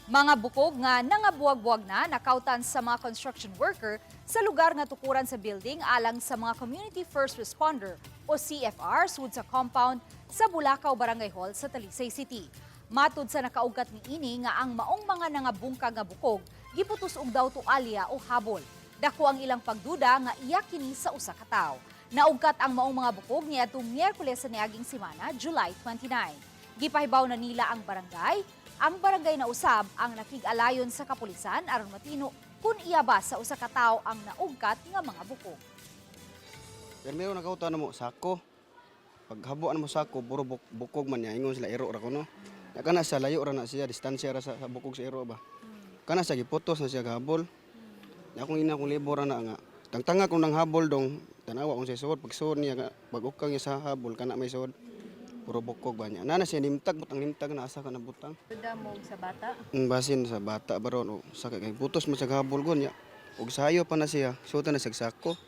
Mga bukog nga nangabuwag-buwag na nakawtan sa mga construction worker sa lugar nga tukuran sa building alang sa mga Community First Responder o CFR sud sa compound sa Bulacau Barangay Hall sa Talisay City. Matud sa nakaugat ni ini nga ang maong mga nangabungkag nga bukog giputos og daw tualya o habol. Dako ang ilang pagduda nga iya kini sa usa ka tawo. Naugkat ang maong mga bukog niadtong Miyerkules sa niaging semana, July 29. Gipahibaw na nila ang barangay. Ang barangay na usab ang nakig-alayon sa kapulisan aron matino kung iya ba sa usa ka tawo ang naugkat nga mga bukog. Pero nakautan mo sako. Paghabuan mo sako, puro bukog man niya. Ingon sila iro ra ko no. Kana sa layo ra na siya, distansya ra sa bukog sa iro ba. Kana sa giputos na siya gahabol. Akong ina kong libor na nga. Tangtanga kong nang habol dong. Tanawa kong siya suod. Pag suod niya, pag ukang niya sa habol, kana may suod. Puro bukog ba niya. Nana siya nimtag, butang nimtag na asa ka na butang. Tuda mo sa bata? Basin sa bata baron. O, sa kay putos mo sa habol ko niya. Ug sayo pa na siya. Suota na siya sako.